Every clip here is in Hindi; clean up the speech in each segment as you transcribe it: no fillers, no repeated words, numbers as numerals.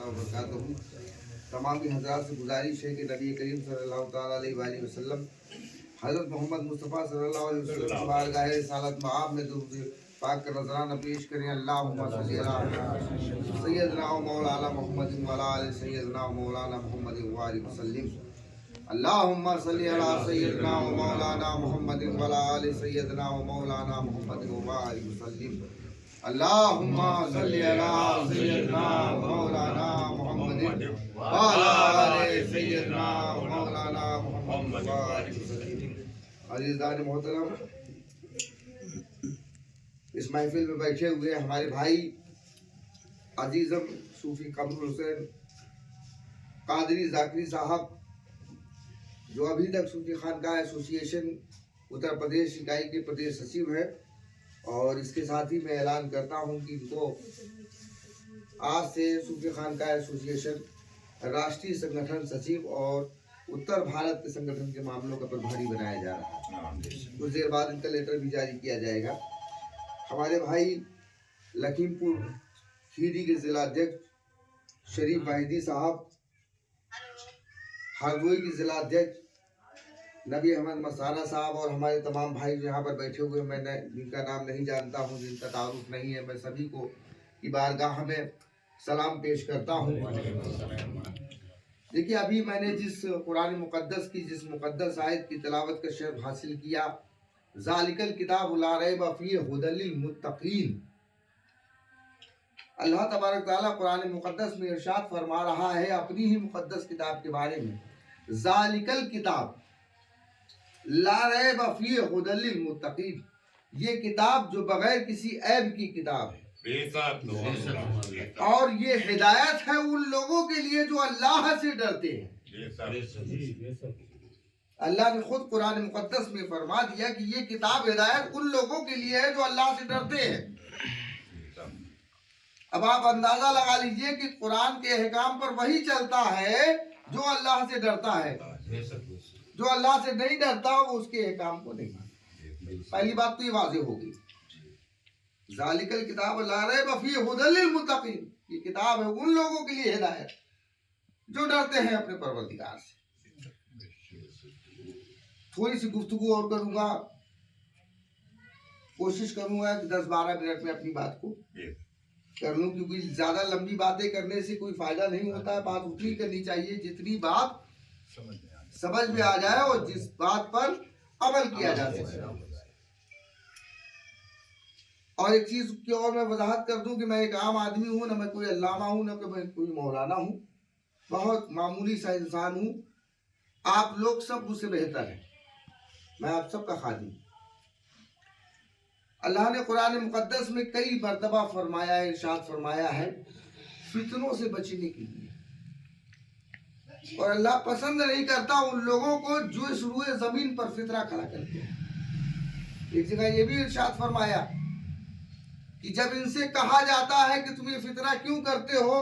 ताला व बरकातहू। तमाम हज़रात से गुजारिश है कि नबी करीम सल्लल्लाहु ताला अलैहि वसल्लम हज़रत मोहम्मद मुस्तफ़ा सल्लल्लाहु अलैहि वसल्लम की बारगाह रिसालत में आप में दुरूद पाक का नजराना पेश करें। अल्लाहुम्मा सल्ली अला सय्यदना व मौलाना मुहम्मद व अला आलि सय्यदना व मौलाना मुहम्मद व बारिक वसल्लिम। अल्लाहुम्मा सल्ली अला सय्यदना व मौलाना मुहम्मद व अला आलि सय्यदना व मौलाना मुहम्मद व बारिक वसल्लिम। अल्लाहुम्मा सल्ली अला सय्यदना व मौलाना मुहम्मद व अला आलि सय्यदना व मौलाना मुहम्मद व बारिक वसल्लिम। अज़ीज़ान मोहतरम, इस महफिल में बैठे हुए हमारे भाई अजीज़म सूफी कमरुल हुसैन कादरी ज़ाकिरी साहब, जो अभी तक सूफी खानकाह एसोसिएशन उत्तर प्रदेश इकाई के प्रदेश सचिव हैं, और इसके साथ ही मैं ऐलान करता हूं कि इनको आज से सूफी खानकाह एसोसिएशन राष्ट्रीय संगठन सचिव और उत्तर भारत के संगठन के मामलों का प्रभारी बनाया जा रहा है। कुछ देर बाद इनका लेटर भी जारी किया जाएगा। हमारे भाई लखीमपुर खीरी के जिला अध्यक्ष शरीफ वाहिदी साहब, हरदोई के जिला अध्यक्ष नबी अहमद मसाना साहब, और हमारे तमाम भाई जो यहाँ पर बैठे हुए, मैंने जिनका नाम नहीं जानता हूँ, जिनका तारुफ नहीं है, मैं सभी को की बारगाह में सलाम पेश करता हूँ। देखिए, अभी मैंने जिस कुरान मुक़द्दस की जिस मुक़द्दस आयत की तिलावत का शर्फ हासिल किया, ज़ालिकल किताब ला रैब फ़ीह हुदल लिल मुत्तक़ीन, अल्लाह तबारक तआला कुरान मुक़द्दस में इरशाद फरमा रहा है अपनी ही मुक़द्दस किताब के बारे में, ज़ालिकल किताब ला रैब फ़ीह हुदल लिल मुत्तक़ीन, ये किताब जो बगैर किसी ऐब की किताब है, और ये हिदायत है उन लोगों के लिए जो अल्लाह से डरते हैं। अल्लाह ने खुद कुरान मुक़द्दस में फरमा दिया कि ये किताब हिदायत उन लोगों के लिए है जो अल्लाह से डरते हैं। अब आप अंदाजा लगा लीजिए कि कुरान के अहकाम पर वही चलता है जो अल्लाह से डरता है। जो अल्लाह से नहीं डरता वो उसके अहकाम को नहीं मानता। पहली बात तो ये वाज़ेह होगी। ज़ालिकल किताब ला रैब फ़ीह हुदल लिल मुत्तक़ीन, ये किताब है उन लोगों के लिए हिदायत जो डरते हैं अपने परवरदिगार से। थोड़ी सी गुफ्तगू और करूंगा, कोशिश करूंगा कि 10-12 मिनट में अपनी बात को कर लूं, क्योंकि ज्यादा लंबी बातें करने से कोई फायदा नहीं होता है। बात उतनी करनी चाहिए जितनी बात समझ में आ जाए और जिस बात पर अमल किया जा सके। और एक चीज की और मैं वजाहत कर दूं कि मैं एक आम आदमी हूं, ना मैं कोई अल्लामा हूं, ना मैं कोई मौलाना हूं, बहुत मामूली सा इंसान हूं। आप लोग सब मुझसे बेहतर हैं, मैं आप सबका खादिम। अल्लाह ने कुरान मुक़द्दस में कई मर्तबा फरमाया है, इरशाद फरमाया है फितनों से बचने के लिए, और अल्लाह पसंद नहीं करता उन लोगों को जो इस रूए जमीन पर फितरा खड़ा करते हैं। एक जगह ये भी इरशाद फरमाया कि जब इनसे कहा जाता है कि तुम ये फितरा क्यों करते हो,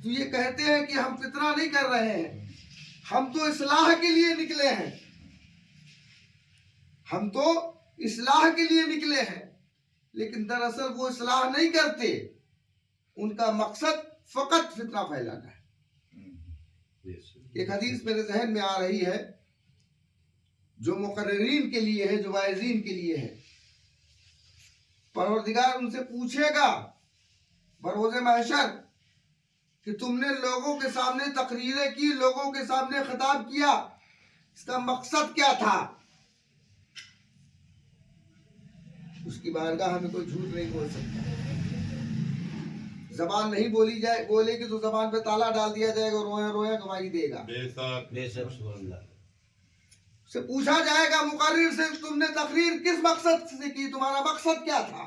तो ये कहते हैं कि हम फितरा नहीं कर रहे हैं, हम तो इस्लाह के लिए निकले हैं, हम तो इस्लाह के लिए निकले हैं। लेकिन दरअसल वो इस्लाह नहीं करते, उनका मकसद फकत फितना फैलाना है। एक हदीस मेरे जहन में आ रही है जो मुकर्रिरीन के लिए है, जो वाइज़ीन के लिए है। परवरदिगार उनसे पूछेगा बरोज़े महशर कि तुमने लोगों के सामने तकरीरें की, लोगों के सामने खिताब किया, इसका मकसद क्या था? उसकी बारगाह में कोई झूठ नहीं बोल सकता। जबान नहीं बोली जाए, बोलेगी तो जबान पे ताला डाल दिया जाएगा, रोया रोया गवाही देगा। से पूछा जाएगा मुकर्रिर से, तुमने तकरीर किस मकसद से की, तुम्हारा मकसद क्या था?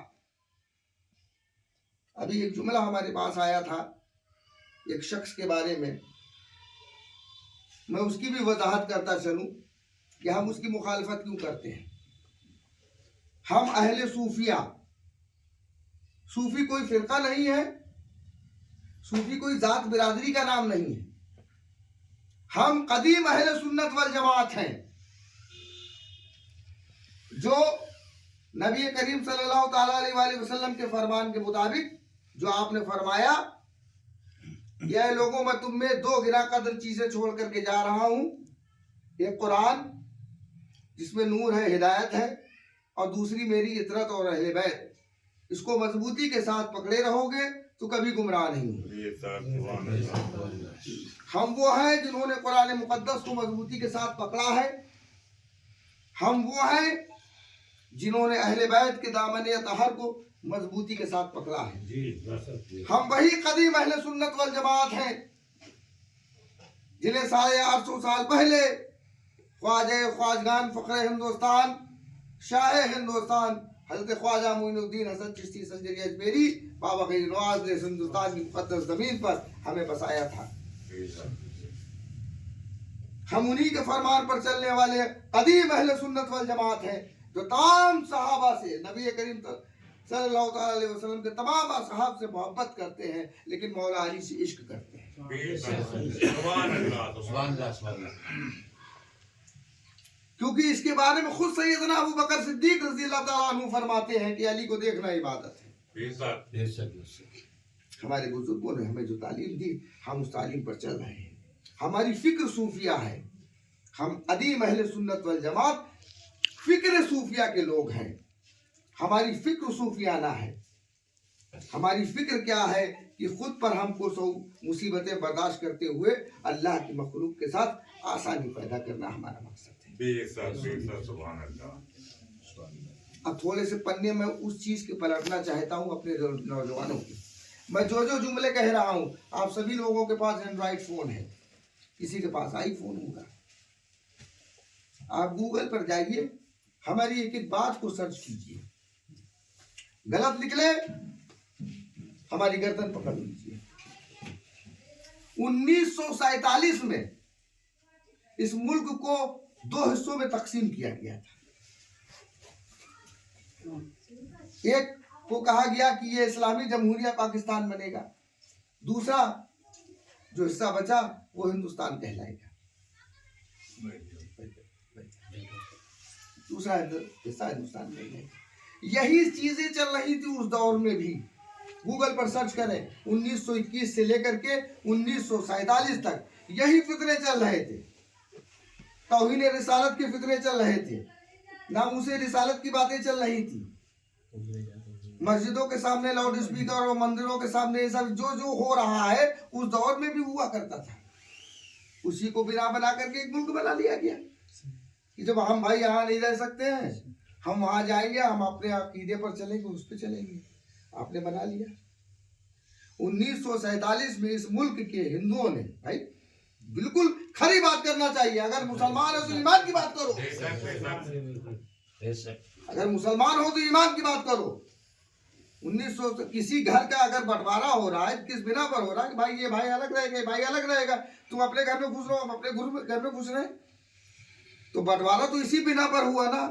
अभी एक जुमला हमारे पास आया था एक शख्स के बारे में, मैं उसकी भी वजाहत करता चलूं कि हम उसकी मुखालफत क्यों करते हैं। हम अहले सूफिया, सूफी कोई फिरका नहीं है, सूफी कोई जात बिरादरी का नाम नहीं है, हम कदीम अहले सुन्नत वल जमात हैं, जो नबी करीम सल्लल्लाहु अलैहि वसल्लम के फरमान के मुताबिक जो आपने फरमाया यह लोगों मैं तुम में दो गिरा कदर चीजें छोड़ करके जा रहा हूं, एक कुरान जिसमें नूर है, हिदायत है, और दूसरी मेरी इतरत और अहले बैत। इसको मजबूती के साथ पकड़े रहोगे तो कभी गुमराह नहीं होंगे। हम वो हैं जिन्होंने कुरान मुकद्दस को मजबूती के साथ पकड़ा है। हम वो हैं जिन्होंने अहले बैत के दामन अतहर को मजबूती के साथ पकड़ा है। हम वही कदीम अहले सुन्नत वल जमात हैं जिन्हें 850 साल पहले ख्वाजगान फखरे हिंदुस्तान, शाह हिंदुस्तान हजरत ख्वाजा मोइनुद्दीन हसन चिश्ती संजरी अजमेरी बाबा गरीब नवाज ने हिंदुस्तान की मुकद्दस जमीन पर हमें बसाया था। हम उन्हीं के फरमान पर चलने वाले कदीम अहले सुन्नत वल जमात हैं जो तमाम सहाबा से, नबी करीम सल्लल्लाहु अलैहि वसल्लम के तमाम असहाब से मोहब्बत करते हैं, लेकिन मौला अली से इश्क करते हैं। क्योंकि इसके बारे में खुद सैयदना अबू बकर सिद्दीक रज़ी अल्लाह ताला अन्हु फरमाते हैं कि अली को देखना इबादत है। हमारे बुजुर्गों ने हमें जो तालीम दी, हम उस तालीम पर चल रहे हैं। हमारी फिक्र सूफिया है। हम अदीम अहले सुन्नत वल जमात फिक्र सूफिया के लोग हैं। हमारी फिक्र सूफियाना है। हमारी फिक्र क्या है कि खुद पर हमको सौ मुसीबतें बर्दाश्त करते हुए अल्लाह की मखलूक के साथ आसानी पैदा करना हमारा मकसद है। अब थोड़े से पन्ने में उस चीज के पलटना चाहता हूँ अपने नौजवानों की। मैं जो जुमले कह रहा हूँ, आप सभी लोगों के पास एंड्रॉइड फोन है, किसी के पास आईफोन होगा। आप गूगल पर जाइए, हमारी एक एक बात को सर्च कीजिए, गलत निकले हमारी गर्दन पकड़ लीजिए। 1947 में इस मुल्क को 2 हिस्सों में तकसीम किया गया था। एक को कहा गया कि ये इस्लामी जमहूरिया पाकिस्तान बनेगा, दूसरा जो हिस्सा बचा वो हिंदुस्तान कहलाएगा। दूसरा हिस्सा हिंदुस्तान कहलाएगा। यही चीजें चल रही थी उस दौर में भी। गूगल पर सर्च करें, 1921 से लेकर के 1947 तक यही फितरे चल रहे थे। तौहीन रिसालत के फितरे चल रहे थे, नामूसे रिसालत की बातें चल रही थी। मस्जिदों के सामने लाउड स्पीकर और मंदिरों के सामने ये सब जो हो रहा है उस दौर में भी हुआ करता था। उसी को बिना बना करके एक मुल्क बना लिया गया कि जब हम भाई यहाँ नहीं रह सकते हैं, हम वहां जाएंगे, हम अपने अकीदे पर चलेंगे, उस पर चलेंगे। आपने बना लिया। 1947 में इस मुल्क के हिंदुओं ने, भाई बिल्कुल खरी बात करना चाहिए, अगर मुसलमान हो तो ईमान की बात करो, अगर मुसलमान हो तो ईमान की बात करो। 1900 किसी घर का अगर बंटवारा हो रहा है, किस बिना पर हो रहा है कि भाई ये भाई अलग रहेगा, भाई अलग रहेगा, तुम अपने घर में घुस रहो, हम अपने घर में घुस रहे, तो बंटवारा तो इसी बिना पर हुआ ना,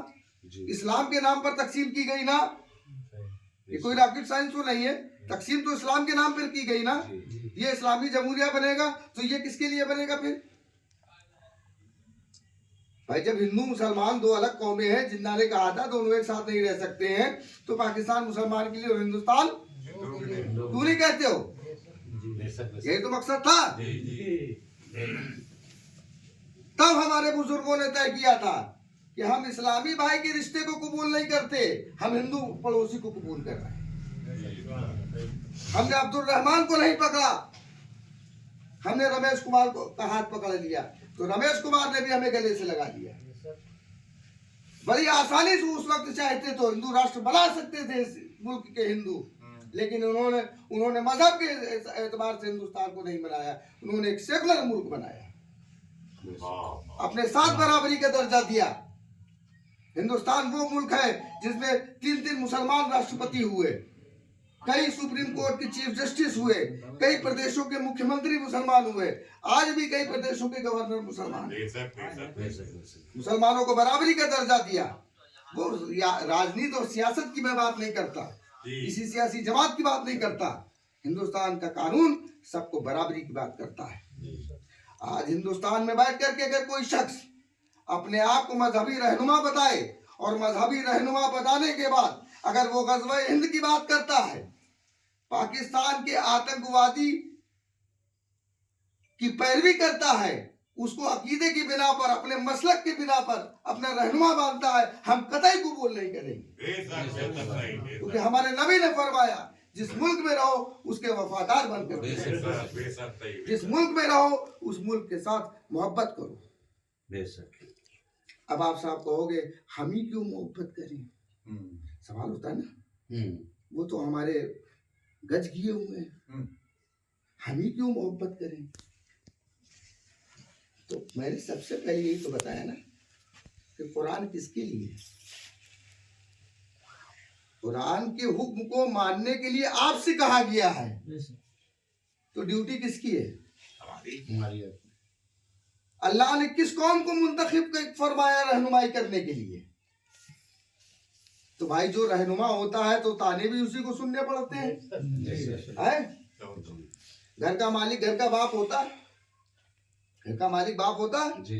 इस्लाम के नाम पर तकसीम की गई ना। ये कोई रॉकेट साइंस तो नहीं है, तकसीम तो इस्लाम के नाम पर की गई ना। ये इस्लामी जमहूरिया बनेगा तो ये किसके लिए बनेगा फिर? भाई जब हिंदू मुसलमान दो अलग कौमें हैं, जिन्ना ने कहा था दोनों एक साथ नहीं रह सकते हैं, तो पाकिस्तान मुसलमान के लिए और हिंदुस्तान क्यों नहीं कहते हो? यही तो मकसद था। तब हमारे बुजुर्गों ने तय किया था कि हम इस्लामी भाई के रिश्ते को कबूल नहीं करते, हम हिंदू पड़ोसी को कबूल कर रहे हैं। हमने अब्दुल रहमान को नहीं पकड़ा, हमने रमेश कुमार को का हाथ पकड़ लिया, तो रमेश कुमार ने भी हमें गले से लगा दिया। बड़ी आसानी से उस वक्त चाहते तो हिंदू राष्ट्र बना सकते थे इस मुल्क के हिंदू, लेकिन उन्होंने मजहब के एतबार से हिंदुस्तान को नहीं बनाया, उन्होंने एक सेकुलर मुल्क बनाया, अपने साथ बराबरी का दर्जा दिया। हिंदुस्तान वो मुल्क है जिसमें 3 मुसलमान राष्ट्रपति हुए, कई सुप्रीम कोर्ट के चीफ जस्टिस हुए, कई प्रदेशों के मुख्यमंत्री मुसलमान हुए, आज भी कई प्रदेशों के गवर्नर मुसलमान। मुसलमानों को बराबरी का दर्जा दिया। वो राजनीति और सियासत की मैं बात नहीं करता, किसी सियासी जमात की बात नहीं करता। हिंदुस्तान का कानून सबको बराबरी की बात करता है। आज हिंदुस्तान में बैठ करके अगर कोई शख्स अपने आप को मजहबी रहनुमा बताए और मजहबी रहनुमा बताने के बाद अगर वो गज़वा हिंद की बात करता है, पाकिस्तान के आतंकवादी की पैरवी करता है, उसको अकीदे की बिना पर, अपने मसलक की बिना पर अपना रहनुमा मानता है, हम कतई कबूल नहीं करेंगे। क्योंकि हमारे नबी ने फरमाया जिस मुल्क में रहो उसके वफादार बनकर, जिस मुल्क में रहो उस मुल्क के साथ मोहब्बत करो। अब आप साहब कहोगे हम ही क्यों मोहब्बत करें, सवाल होता है ना, वो तो हमारे गज किए हुए हैं, हम ही क्यों मोहब्बत करें। तो मैंने सबसे पहले यही तो बताया ना कि कुरान किसके लिए है, कुरान के हुक्म को मानने के लिए आपसे कहा गया है, तो ड्यूटी किसकी है, हमारी। अल्लाह ने किस कौम को मुंतखब फरमाया रहनुमाई करने के लिए, तो भाई जो रहनुमा होता है तो ताने भी उसी को सुनने पड़ते हैं। घर का मालिक घर का बाप होता है, घर का मालिक बाप होता है जी,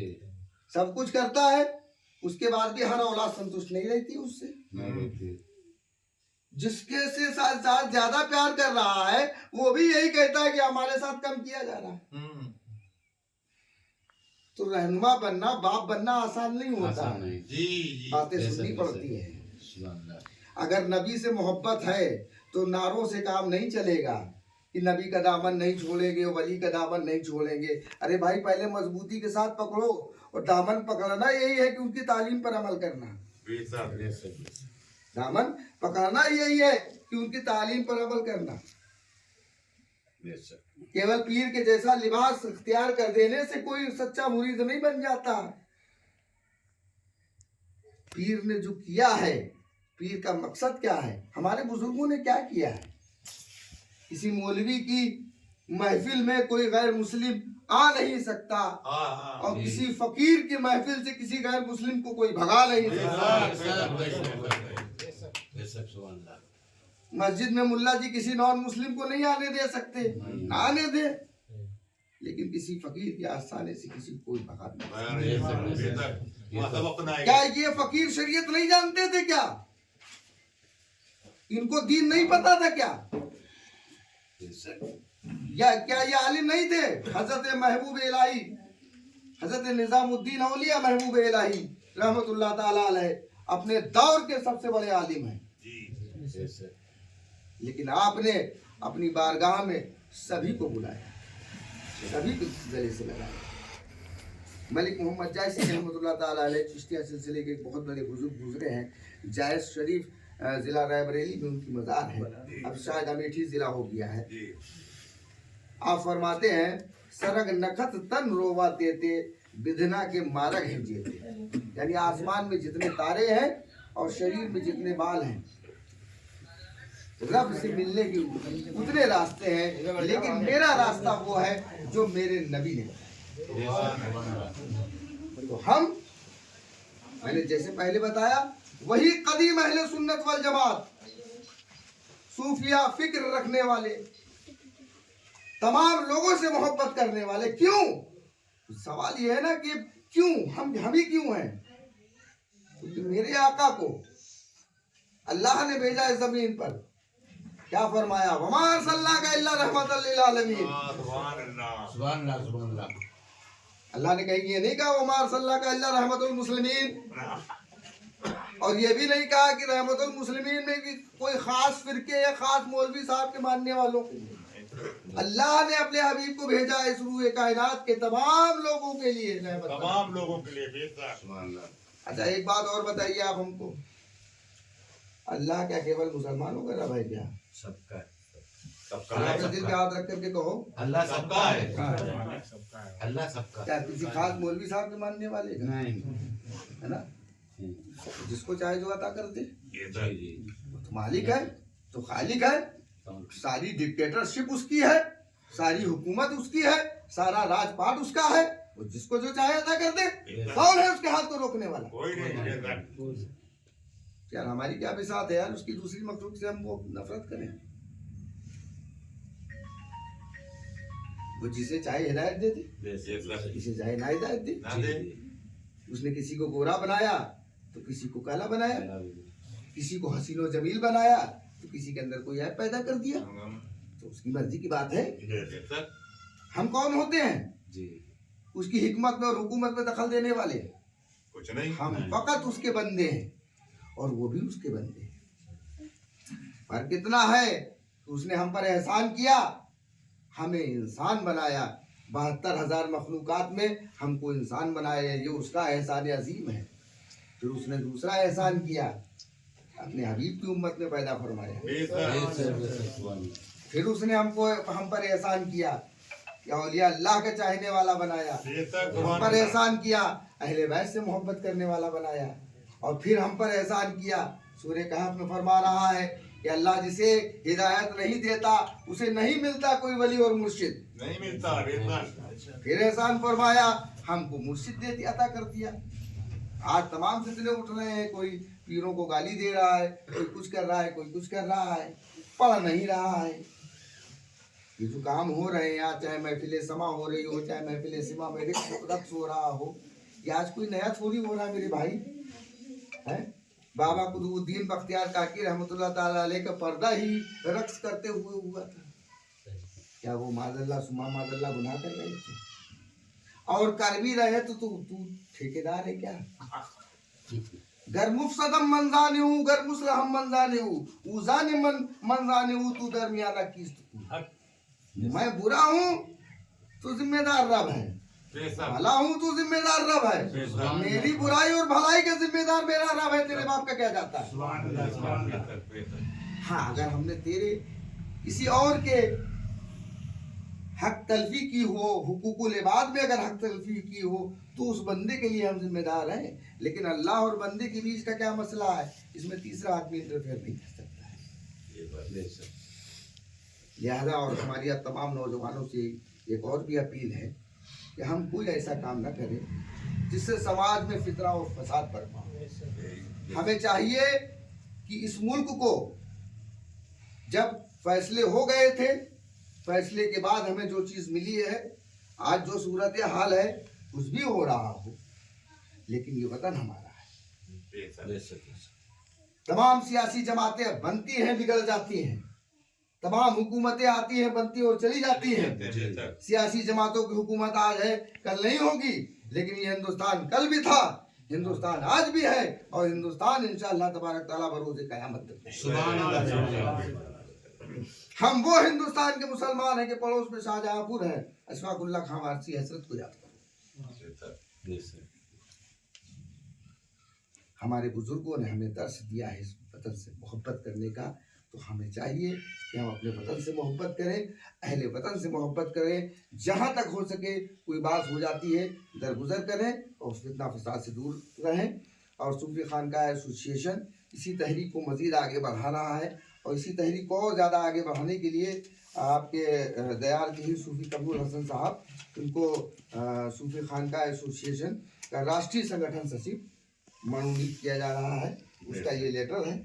सब कुछ करता है, उसके बाद भी हर औलाद संतुष्ट नहीं रहती उससे। जिसके से साथ ज्यादा प्यार कर रहा है वो भी यही कहता है कि हमारे साथ कम किया जा रहा है। तो रहनुमा बनना, बाप बनना आसान नहीं होता, बातें सुननी पड़ती है। अगर नबी से मोहब्बत है तो नारों से काम नहीं चलेगा कि नबी का दामन नहीं छोड़ेंगे, वली का दामन नहीं छोड़ेंगे। अरे भाई पहले मजबूती के साथ पकड़ो, और दामन पकड़ना यही है कि उनकी तालीम पर अमल करना। दामन पकड़ना यही है कि उनकी तालीम पर अमल करना। केवल पीर के जैसा लिबास इख्तियार कर देने से कोई सच्चा मुरीद नहीं बन जाता। पीर ने जो किया है, पीर का मकसद क्या है, हमारे बुजुर्गों ने क्या किया है। किसी मौलवी की महफिल में कोई गैर मुस्लिम आ नहीं सकता, और किसी फकीर की महफिल से किसी गैर मुस्लिम को कोई भगा नहीं सकता। मस्जिद में मुल्ला जी किसी नॉन मुस्लिम को नहीं आने दे सकते, ना आने दे, लेकिन किसी फकीर के आस्थाने से किसी को कोई भगा नहीं। क्या ये फकीर शरीयत नहीं जानते थे क्या, इनको दीन नहीं पता था क्या, या क्या ये आलिम नहीं थे। हजरत महबूब इलाही, हजरत निजामुद्दीन औलिया महबूब इलाही रहमतुल्लाह ताला अलैह अपने दौर के सबसे बड़े आलिम हैं, लेकिन आपने अपनी बारगाह में सभी को बुलाया, सभी को गले से लगाया। मलिक मोहम्मद जायसी रहमतुल्लाह ताला अलैह चिश्तिया सिलसिले के बहुत बड़े बुजुर्ग गुजरे हैं। जायस शरीफ जिला रायबरेली में उनकी मज़ार है, अब शायद अमेठी जिला हो गया है। आप फरमाते हैं सरग नखत तन रोवा देते विधना के मारग हैं जेते, यानी आसमान में जितने तारे हैं और शरीर में जितने बाल हैं, रब से मिलने के उतने रास्ते हैं, लेकिन मेरा रास्ता वो है जो मेरे नबी ने। तो हम, मैंने जैसे पहले बताया, वही कदीम अहले सुन्नत वल जमात, सूफिया फिक्र रखने वाले, तमाम लोगों से मोहब्बत करने वाले। क्यों? सवाल ये है ना कि क्यों हम ही क्यों हैं? क्योंकि मेरे आका को अल्लाह ने भेजा है जमीन पर, क्या फरमाया, वमा अरसलनाका इल्ला रहमतल लिल आलमीन। सुभान अल्लाह, सुभान अल्लाह। अल्लाह ने कहीं ये नहीं कहा वमा अरसलनाका इल्ला रहमतुल मुस्लिमीन, और ये भी नहीं कहा कि रहमतुल मुस्लिमीन में कि कोई खास फिरके या खास मौलवी साहब के मानने वालों के लिए। अल्लाह ने अपने हबीब को भेजा है इस रूए कायनात के तमाम लोगों के लिए, तमाम लोगों के लिए। अच्छा एक बात और बताइए आप हमको, अल्लाह क्या केवल मुसलमानों का रब है क्या? सबका है। दिल पे हाथ रख करके कहो अल्लाह सबका है, अल्लाह सबका। क्या किसी खास मौलवी साहब के मानने वाले का? नहीं, है ना, जिसको चाहे जो अता कर दे, तो मालिक है, तो खालिक है, सारी डिक्टेटरशिप उसकी है, सारी हुकूमत उसकी है, सारा राजपाट उसका है, वो जिसको जो चाहे अता कर दे। कौन है उसके हाथ को रोकने वाला? कोई नहीं। यार हमारी क्या बिसात है यार, उसकी दूसरी मखलूक से हम वो नफरत करें। वो जिसे चाहे हिदायत दे दे, जिसे चाहे ना हिदायत दे। उसने किसी को गोरा बनाया तो किसी को काला बनाया, किसी को हसीनो जमील बनाया तो किसी के अंदर कोई ऐप पैदा कर दिया, तो उसकी मर्जी की बात है। हम कौन होते हैं जी, उसकी हिकमत में और हुकूमत में दखल देने वाले? कुछ नहीं। हम फकत उसके बंदे हैं और वो भी उसके बंदे हैं। पर कितना है, उसने हम पर एहसान किया, हमें इंसान बनाया। 72,000 मखलूकात में हमको इंसान बनाया, ये उसका एहसान अजीम है। फिर उसने दूसरा एहसान किया, अपने हबीब की उम्मत में पैदा फरमाया। फिर उसने हम पर एहसान किया कि औलिया अल्लाह के चाहने वाला बनाया। हम पर एहसान किया, अहले बैत से मोहब्बत करने वाला बनाया। और फिर हम पर एहसान किया, सूरह कहफ में फरमा रहा है कि अल्लाह जिसे हिदायत नहीं देता उसे नहीं मिलता कोई वली और मुर्शिद, नहीं मिलता। फिर एहसान फरमाया, हमको मुर्शिद दे अता कर दिया। आज तमाम फितने उठ रहे हैं, कोई पीरों को गाली दे रहा है, कोई कुछ कर रहा है, कोई कुछ कर रहा है, पढ़ नहीं रहा है। ये जो काम हो रहे हैं यहाँ, चाहे महफिल समा हो रही हो, चाहे महफिल सिमा में रक्स हो रहा हो, ये आज कोई नया थोड़ी हो रहा है मेरे भाई। है बाबा कुतुबुद्दीन बख्तियार काकी रहमतुल्लाह ताला अलैह का पर्दा ही रक्स करते हुए हुआ था। क्या वो माज़ल्ला सुमा माज़ल्ला गुनाह कर रहे थे? और कर भी रहे तो तू ठेकेदार है क्या? गर मुफसदम मंजाने हूँ, गर मुसलहम मंजाने हूँ, उजाने मंजाने हूँ, तू दरमियाना किस्त। मैं बुरा हूँ तो जिम्मेदार रब है, भला हूँ तो जिम्मेदार रब है। मेरी बुराई और भलाई का जिम्मेदार मेरा रब है, तेरे बाप का क्या जाता है? हाँ, अगर हमने तेरे किसी और के हक तलफी की हो, हुकूकुल इबाद में अगर हक तलफी की हो, तो उस बंदे के लिए हम जिम्मेदार हैं। लेकिन अल्लाह और बंदे के बीच का क्या मसला है, इसमें तीसरा आदमी इंटरफेयर नहीं कर सकता है। लिहाजा और हमारी अब तमाम नौजवानों से एक और भी अपील है कि हम कोई ऐसा काम न करें जिससे समाज में फितना और फसाद बरपा हो। हमें चाहिए कि इस मुल्क को, जब फैसले हो गए थे, फैसले के बाद हमें जो चीज़ मिली है, आज जो सूरत हाल है, कुछ भी हो रहा हो, लेकिन ये वतन हमारा है। तमाम सियासी जमातें बनती हैं, बिगड़ जाती हैं, तमाम हुकूमतें आती हैं, बनती और चली जाती हैं। सियासी जमातों की हुकूमत आज है, कल नहीं होगी, लेकिन ये हिंदुस्तान कल भी था, हिंदुस्तान आज भी है, और हिंदुस्तान इंशाअल्लाह तबारक तआला बरोज़े क़यामत तक है। हम वो हिंदुस्तान के मुसलमान हैं कि पड़ोस में शाहजहांपुर है, अशफाकुल्लाह खां वारसी हसरत को याद करो। हमारे बुजुर्गों ने हमें दर्श दिया है इस वतन से मोहब्बत करने का, तो हमें चाहिए कि हम अपने वतन से मोहब्बत करें, अहले वतन से मोहब्बत करें। जहाँ तक हो सके कोई बात हो जाती है, दरगुजर करें और उस फितना फसाद से दूर रहें। और सूफी खानका एसोसिएशन इसी तहरीक को मज़ीद आगे बढ़ा रहा है, और इसी तहरीक को और ज़्यादा आगे बढ़ाने के लिए आपके दयाल के ही सूफी कबूल हसन साहब, उनको सूफी खानका एसोसिएशन का राष्ट्रीय संगठन सचिव मनोनीत किया जा रहा है। उसका ये लेटर है।